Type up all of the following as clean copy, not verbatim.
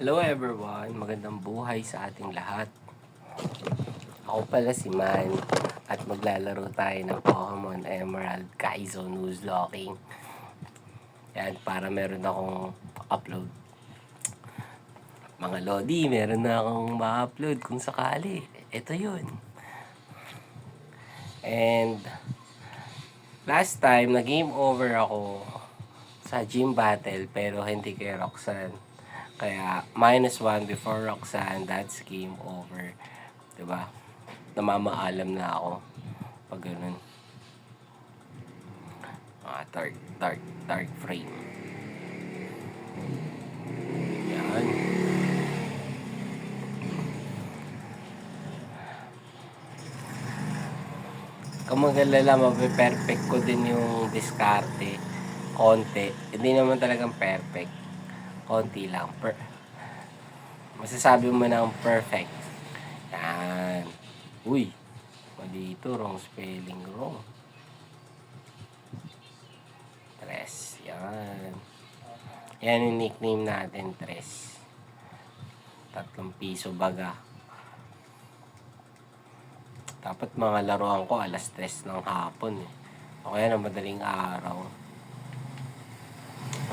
Hello everyone, magandang buhay sa ating lahat. Ako pala si Man at maglalaro tayo ng Pokemon Emerald Kaizo Nuzlocking. Yan, para meron akong upload. Mga Lodi, meron na akong ma-upload kung sakali. Ito yun. And last time, nag-game over ako sa gym battle pero hindi kay Roxanne. Kaya -1 before Roxanne, that's game over. Diba? Namamaalam na ako pag ganun. Dark frame. Yan. Kung magalala, mape-perfect ko din yung diskarte. Konti. Hindi naman talagang perfect. Konti lang. Masasabi mo ng perfect. Yan. Uy. Mali ito. Wrong spelling. Wrong. Tres. Yan. Yan yung nickname natin. Tres. 3 piso baga. Dapat mga laruan ko alas 3 ng hapon eh. O kaya na madaling araw.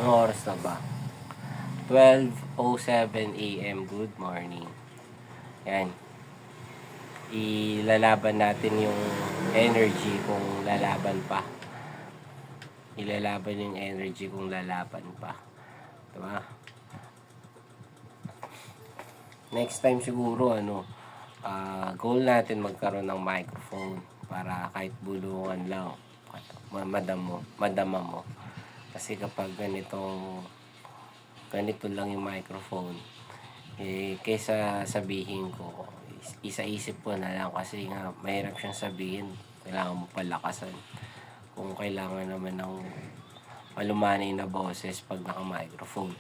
Anong oras na ba? 12:07 AM. Good morning. Yan. Ilalaban natin yung energy kung lalaban pa. Ilalaban yung energy kung lalaban pa. Diba? Next time siguro goal natin magkaroon ng microphone para kahit bulungan lang madama mo. Kasi kapag ganito lang yung microphone, kaysa sabihin ko, isa-isip ko na lang kasi nga mahirap siyang sabihin, kailangan mo palakasan kung kailangan naman ng malumanay na boses pag naka-microphone.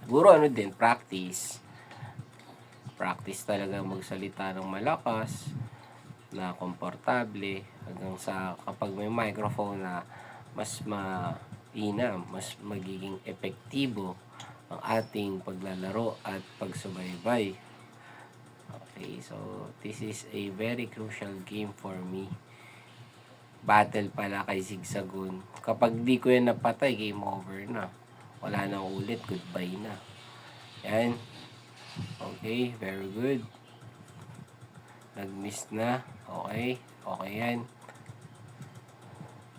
Siguro din, practice talaga magsalita ng malakas na komportable hanggang sa kapag may microphone na mas mainam, mas magiging epektibo ang ating paglalaro at pagsubaybay. Okay, so this is a very crucial game for me. Battle pala kay Zigzagoon. Kapag di ko yan napatay, game over na. Wala nang ulit, goodbye na. Yan. Okay, very good. Nag-miss na. Okay, okay yan.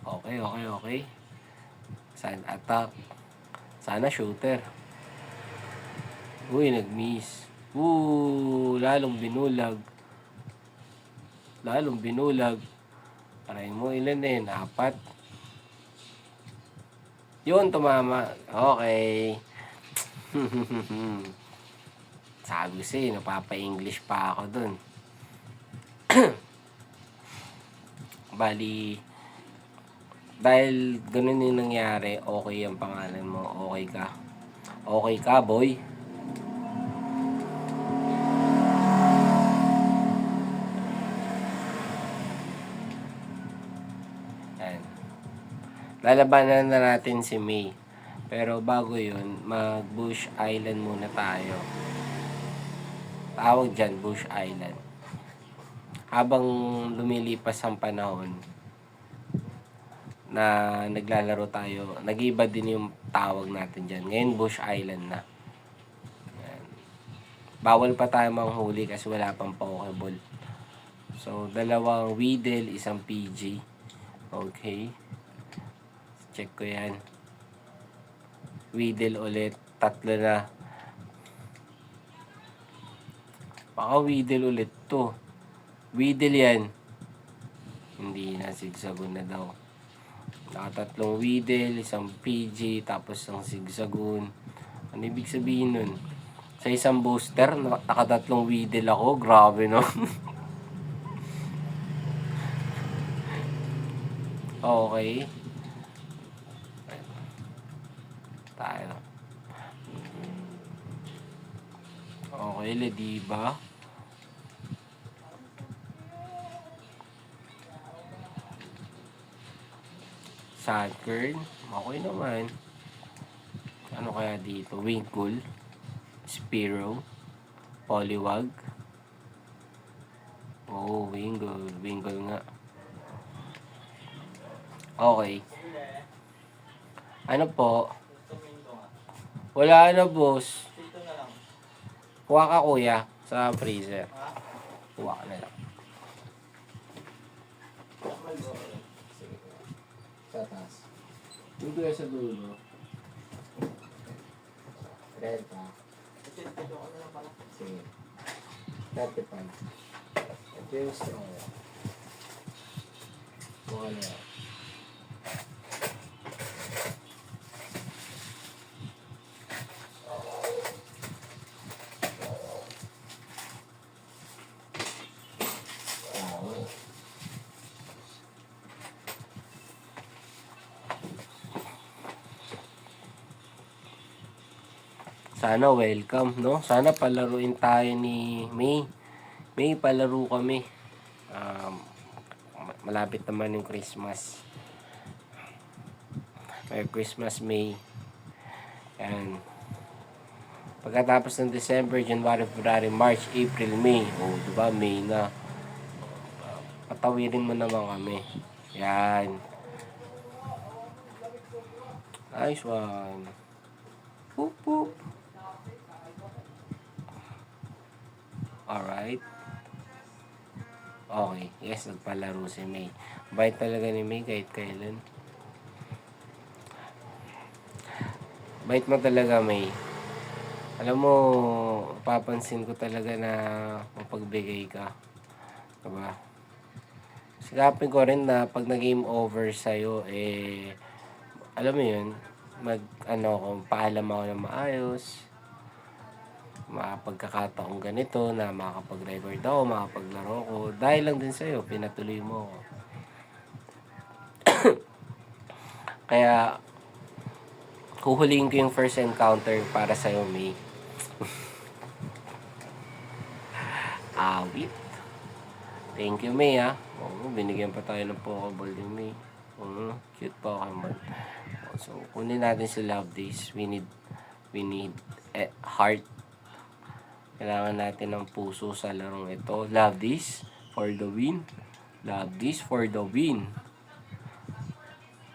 Okay. Saan attack? Sana shooter. Uy, nag-miss. Lalong binulag. Aray mo, ilan eh? 4. Yun, tumama. Okay. Sabi siya, napapa-English pa ako dun. Bali, dahil ganun yung nangyari, okay ang pangalan mo. Okay ka. Okay ka, boy. Yan. Lalabanan na natin si May. Pero bago yun, mag-Bush Island muna tayo. Tawag dyan, Bush Island. Habang lumilipas ang panahon na naglalaro tayo, nag-iba din yung tawag natin dyan. Ngayon, Bush Island na. Yan. Bawal pa tayo manghuli kasi wala pang Pokeball. So, 2 Weedle, 1 PG. Okay. Check ko yan. Weedle ulit. 3 na. Baka Weedle ulit to. Weedle yan. Hindi na, Zigzagoon na daw. 3 Weedle, 1 PG, tapos 1 Zigzagoon. Ano ibig sabihin nun? Sa isang booster, 3 Weedle ako. Grabe no. Okay. Tayo. Okay, Lediba. Saturn. Okay naman. Ano kaya dito? Winkle, Spiro, Poliwag. Oh, Winkle nga. Okay. Ano po? Wala na, boss. Kuha ka, kuya, sa freezer. Kuha ka na lang. Sige. Sa taas. Dito yan sa dulo. Renta. Sige. 35. Ito yung straw. Kuha na yan. Sana welcome, no? Sana palaruin tayo ni May. May, palaro kami. Malapit naman yung Christmas. May Christmas, May. And pagkatapos ng December, January, February, March, April, May. Oh, diba? May na. Patawirin mo naman kami. Yan. Nice one. Poop, poop. Alright. Okay. Yes, nagpalaro si May. Bait talaga ni May kahit kailan. Bait mo talaga, May. Alam mo, papansin ko talaga na mapagbigay ka. Diba? Sigapin ko rin na pag nag-game over sa'yo, alam mo yun, kung paalam ako na maayos, makapagkakataong ganito na makapag-record ako, makapaglaro ko. Dahil lang din sa'yo, pinatuloy mo ako. Kaya, huhulihin ko yung first encounter para sa'yo, May. Awit. Thank you, May, ha. Oo, binigyan pa tayo ng Pokeball ni May. Cute Pokemon. So, kunin natin si Love Days. We need heart. Kailangan natin ng puso sa larong ito. Love this for the win. Love this for the win.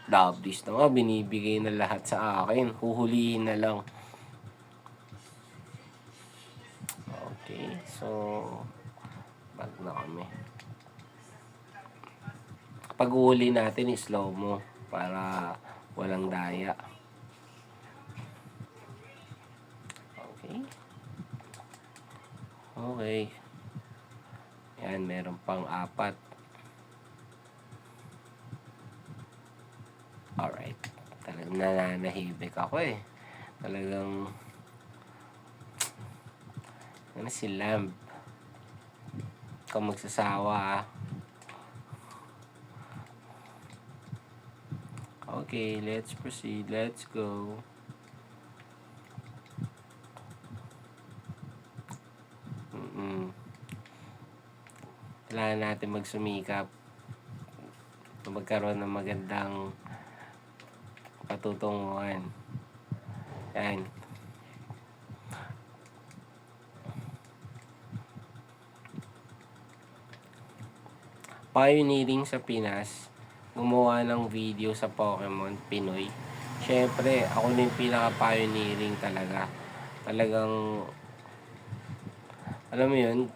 Love this na nga. Binibigay na lahat sa akin. Huhulihin na lang. Okay. So, bag na kami. Kapag uhuli natin, slow mo. Para walang daya. Okay. Okay. Yan, meron pang 4. Alright. Talagang nananahimik ako Talagang ano si Lamb. Ikaw magsasawa Okay, let's proceed. Let's go. Kailangan natin magsumikap magkaroon ng magandang patutunguhan. Yan. Pioneering sa Pinas, gumawa ng video sa Pokemon Pinoy. Syempre, ako na yung pinaka-pioneering talaga. Talagang, alam mo yun,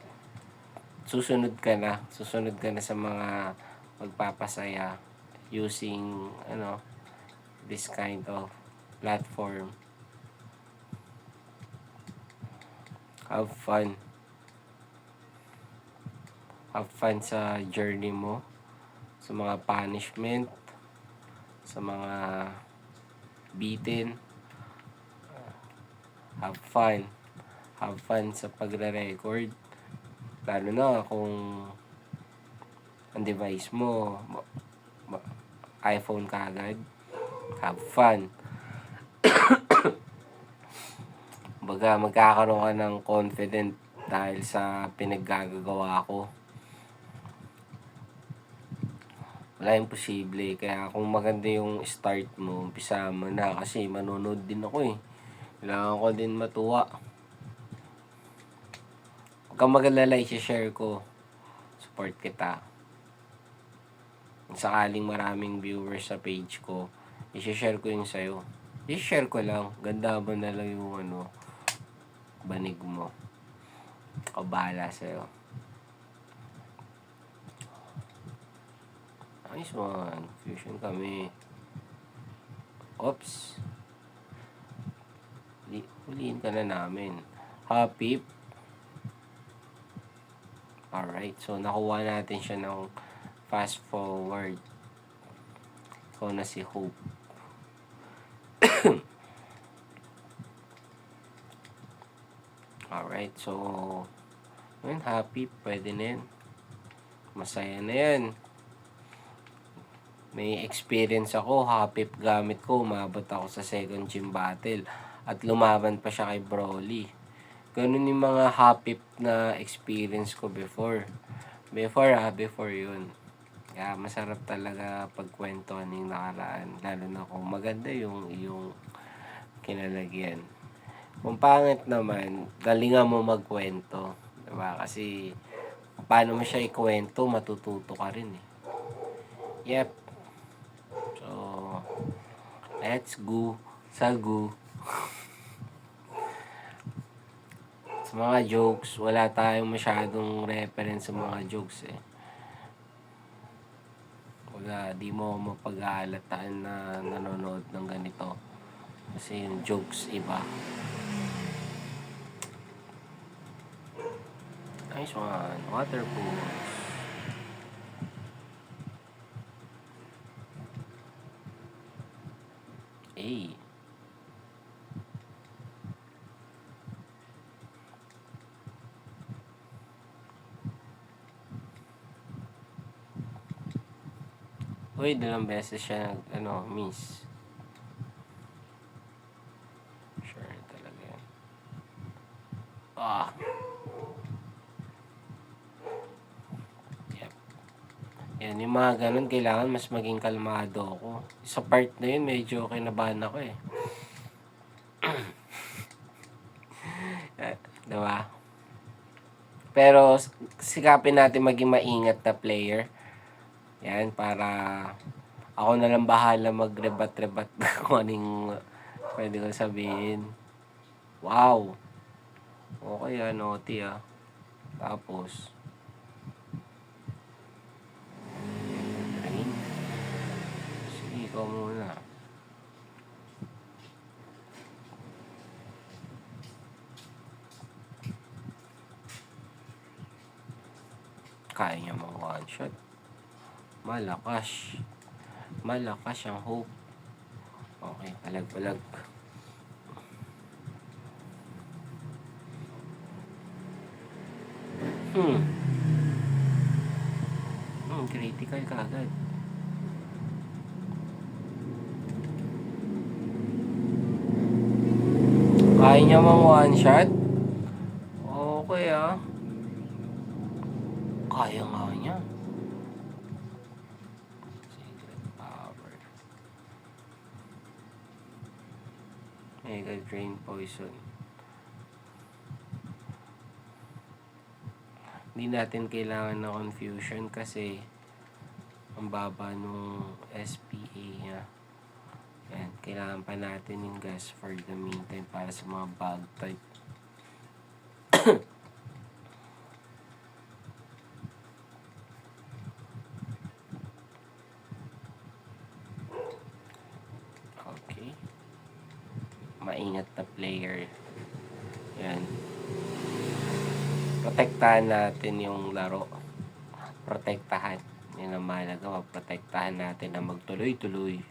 susunod ka na sa mga magpapasaya using this kind of platform. Have fun sa journey mo, sa mga punishment, sa mga beaten. Have fun sa pagre-record, lalo na kung ang device mo iPhone kagad. Have fun. Baga magkakaroon ka ng confident dahil sa pinaggagawa ko. Wala imposible. Kaya kung maganda yung start mo, umpisa mo na kasi manonood din ako Kailangan ko din matuwa. Huwag kang mag-alala, i-share ko. Support kita. Kung sakaling maraming viewers sa page ko, i-share ko yung sa'yo. I-share ko lang. Ganda ba na lang yung banig mo. Ako bahala sa'yo. Nice one. Fusion kami. Oops. Huliin ka na namin. Happy. Alright. So, nakuha natin siya ng fast forward. Ikaw na si Hope. Alright. So, yun. Happy. Pwede na yan. Masaya na yan. May experience ako. Happy gamit ko. Umabot ako sa second gym battle. At lumaban pa siya kay Broly. Ganun yung mga happy na experience ko before. Before yun. Kaya masarap talaga pagkwentuhan yung nakaraan. Lalo na kung maganda yung kinalagyan. Kung pangit naman, galingan mo magkwento. Diba? Kasi paano mo siya ikwento, matututo ka rin eh. Yep. So, let's go. Sagu. Sa mga jokes, wala tayong masyadong reference sa mga jokes eh. Wala, di mo mapag-aalataan na nanonood ng ganito. Kasi yung jokes iba. Nice one. Water pools. Hey. Uy, dalawang beses siya miss. Sure talaga yan. Yep. Yan, yung mga ganun, kailangan mas maging kalmado ako. Sa part na yun, medyo kinabahan ako eh. Diba? Pero, sikapin natin maging maingat na player. Yan, para ako na lang bahala mag-rebat-rebat kung anong pwede ko sabihin. Wow! Okay naughty Tapos, rain. Sige, ikaw muna. Kaya niya mga one shot. Malakas. Malakas ang Hope. Okay, palag-palag. Critical ka agad. Kaya niya mga one shot? Okay Kaya nga niya. Secret power. Mega Drain Poison. Hindi natin kailangan na confusion kasi ang baba nung SPA niya. Yan, kailangan pa natin yung gas for the meantime para sa mga bug type. Okay. Maingat na player. Yan. Protektahan natin yung laro. Protektahan. Yan ang mahalaga. Protektahan natin na magtuloy-tuloy.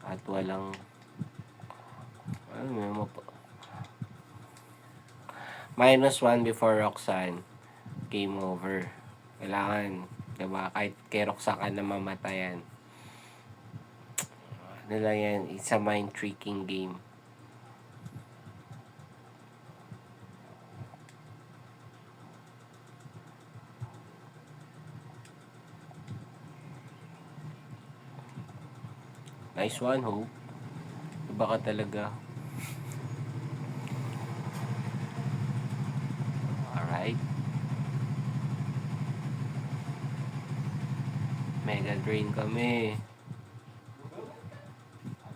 At walang -1 before Roxanne. Game over. Kailangan, diba? Kahit kay Roxanne ka na mamatayan. Ano lang yan, it's a mind tricking game. Nice one, Hope. Iba ka talaga. Alright. Mega drain kami.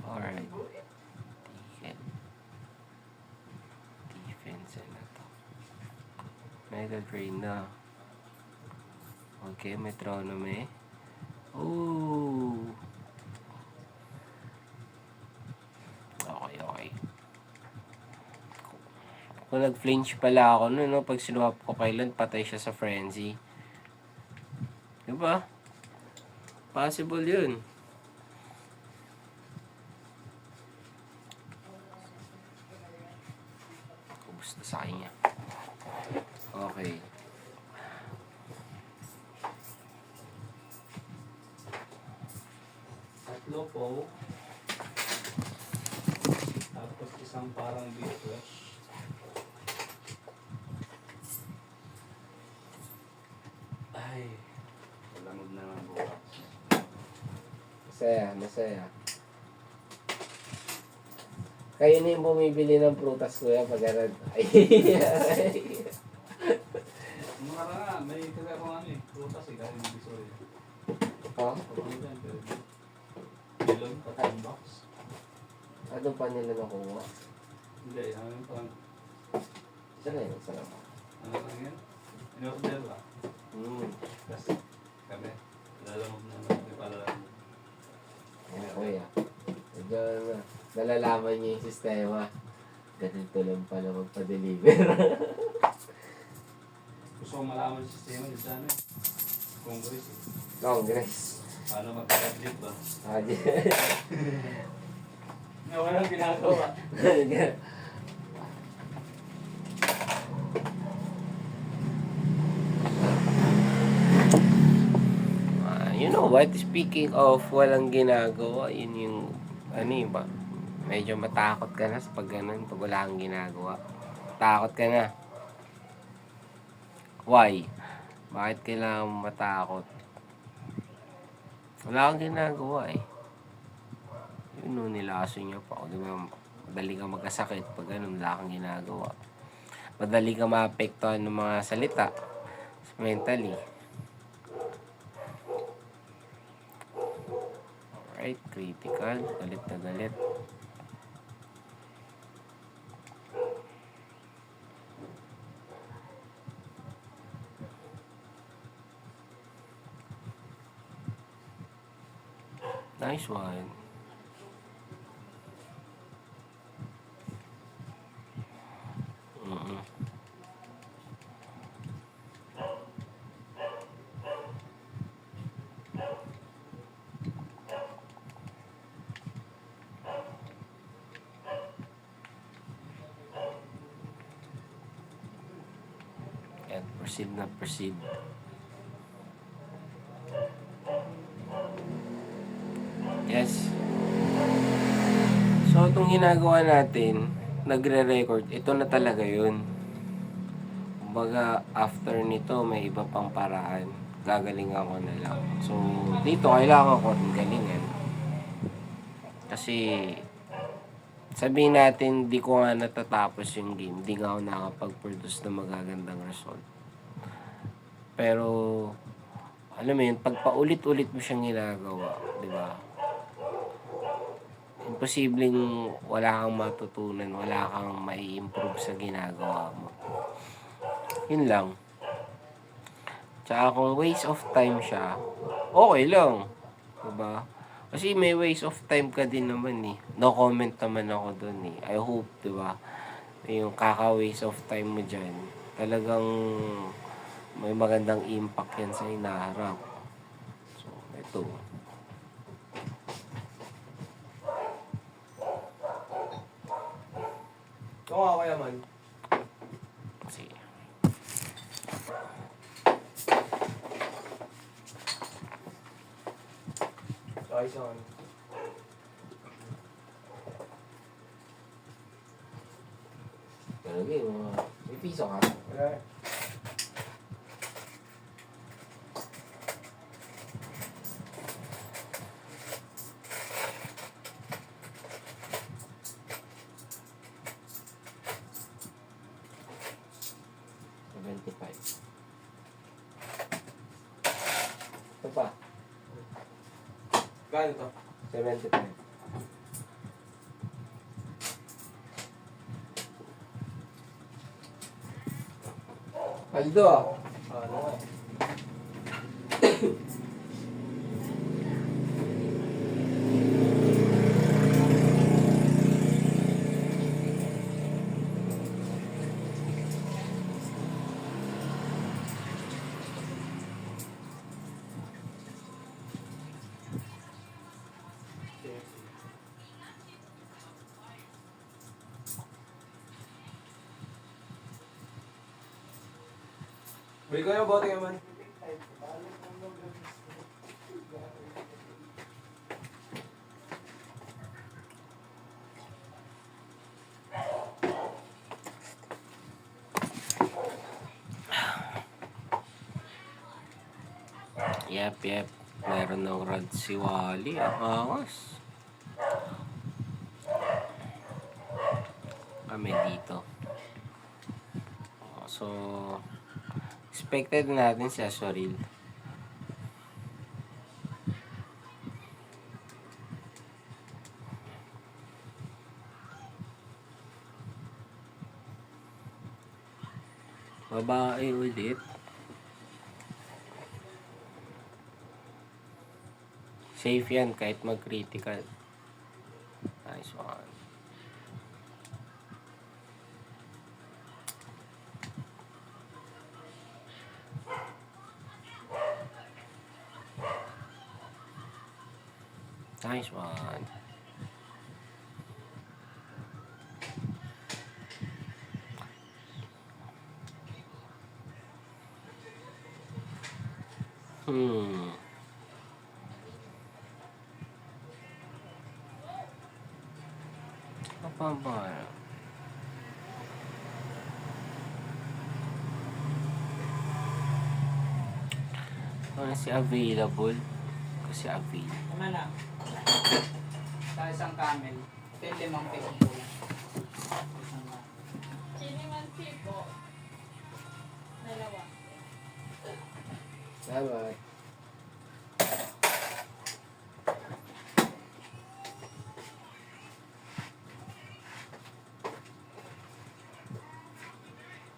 Alright. Defense na to. Mega drain na. Okay, Metronomy. Ooh. Okay. Kung nag-flinch pala ako no, pag sinuwap ko kailan, patay siya sa frenzy. Diba? Possible yun. Gusto sa kanya. Okay. Tatlo po. Tapos isang parang beef flesh. Ay, malamog na naman bukas. Masaya. Kayo na yung bumibili ng prutas, kuya, pag ganun. Ay, Mga nga, may kaya kong ano eh. Prutas eh, galing ng Bisoy. oh, Pagod yan, pero bilog, patang box. ano pa nila nakuha? Hindi, ano yung parang, Sarap. ano lang yan? In-order ba? Kasi kami, lalamog na naman, di pala lang. Kuya. Medyo nalalaman niyo yung sistema. Ganito lang pala magpa-deliver. Gusto ko malaman yung sistema dito sana eh. Congress eh. Congress. Paano mag-budget ba? Adi. Walang ginagawa. You know what? Speaking of walang ginagawa, yun yung, ba? Medyo matakot ka na sa pag ganun, pag wala kang ginagawa. Takot ka na. Why? Bakit kailangan matakot? Wala kang ginagawa eh. Yun no, nilaso niya pa. Di ba, madali kang magkasakit pag ganun, wala kang ginagawa. Madali kang maapektuhan ng mga salita mentally. Alright, critical. Galit na galit. Nice one. Yan, proceed. Yes. So, itong ginagawa natin, nagre-record, ito na talaga yun. Kumbaga, after nito, may iba pang paraan. Gagalingan ko na lang. So, dito, kailangan ko rin galingan. Kasi, sabihin natin, di ko nga natatapos yung game. Di nga ako nakapag-produce ng magagandang result. Pero, alam mo yun, pag paulit-ulit mo siyang ginagawa, di ba? Imposibleng wala kang matutunan, wala kang mai-improve sa ginagawa mo. Yun lang. Tsaka kung waste of time siya, okay lang. Diba? Kasi may waste of time ka din naman eh. No comment naman ako dun eh. I hope, diba? Yung kaka-waste of time mo dyan, talagang may magandang impact yan sa hinaharap. So, ito. Ito nga kaya man. Sige. Ayos naman. Talaga yung may piso ka. Wala. Ito pa. Gano'n to? 75. Aldo ah. Ano nga? Bili ko yung bote nga man. Yep. Meron ng rad si Wally. Ang angas. Kami dito. So, expected natin si Azoril. Babae ulit. Safe yan kahit mag-critical. Nice one. Nice one. Apa ba? Ano si available? Kasi avail. Ano na? Sa isang camel. 5 pesos po lang. Isang Chinimansi po. Dalawa. Salamat.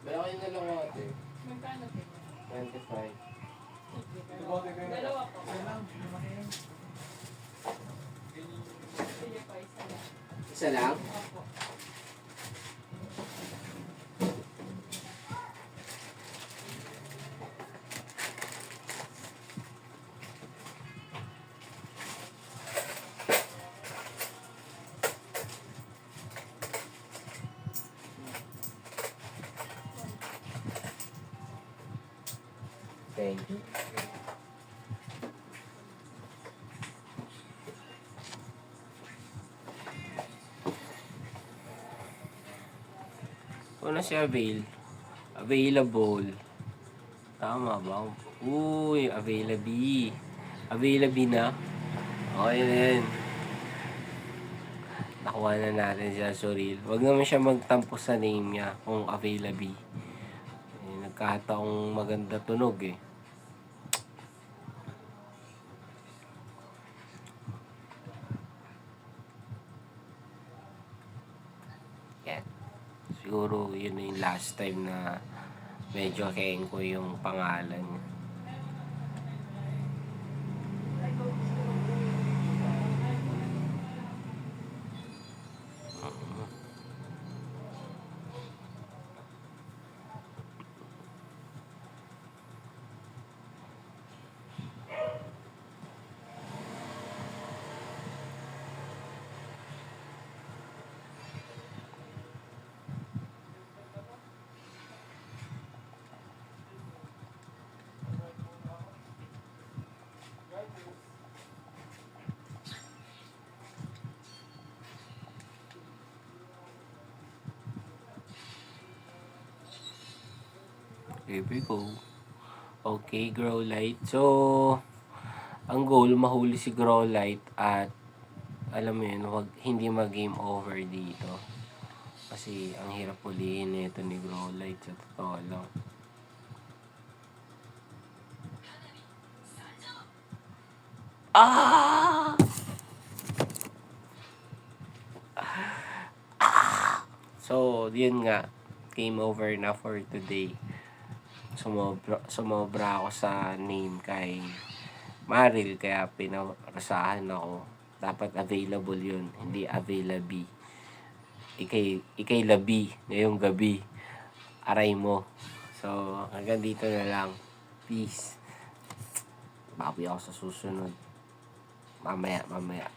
Malaki na lang ate. Magkano po? 25. Dalawa po. Sige po, isa lang. Isa lang? Opo. Thank you. Ano si available. Tama ba? Uy, available na. Okay na yan. Nakuha na natin siya, Azoril. Huwag naman siya magtampo sa name niya kung available. Eh, nagkataong maganda tunog eh. Yan. Siguro yun na yung last time na medyo kayang ko yung pangalan. Here we go. Okay, grow light. So, ang goal, mahuli si grow light at alam mo yun, hindi mag-game over dito. Kasi ang hirap huliin nito ni grow light sa totoo lang. Ah! So, yun nga. Game over na for today. Sumobra ako sa name kay Maril, kaya pinarusahan ako. Dapat available yun, hindi available. Ikay labi, ngayong gabi. Aray mo. So, hanggang dito na lang. Peace. Bawi ako sa susunod. Mamaya.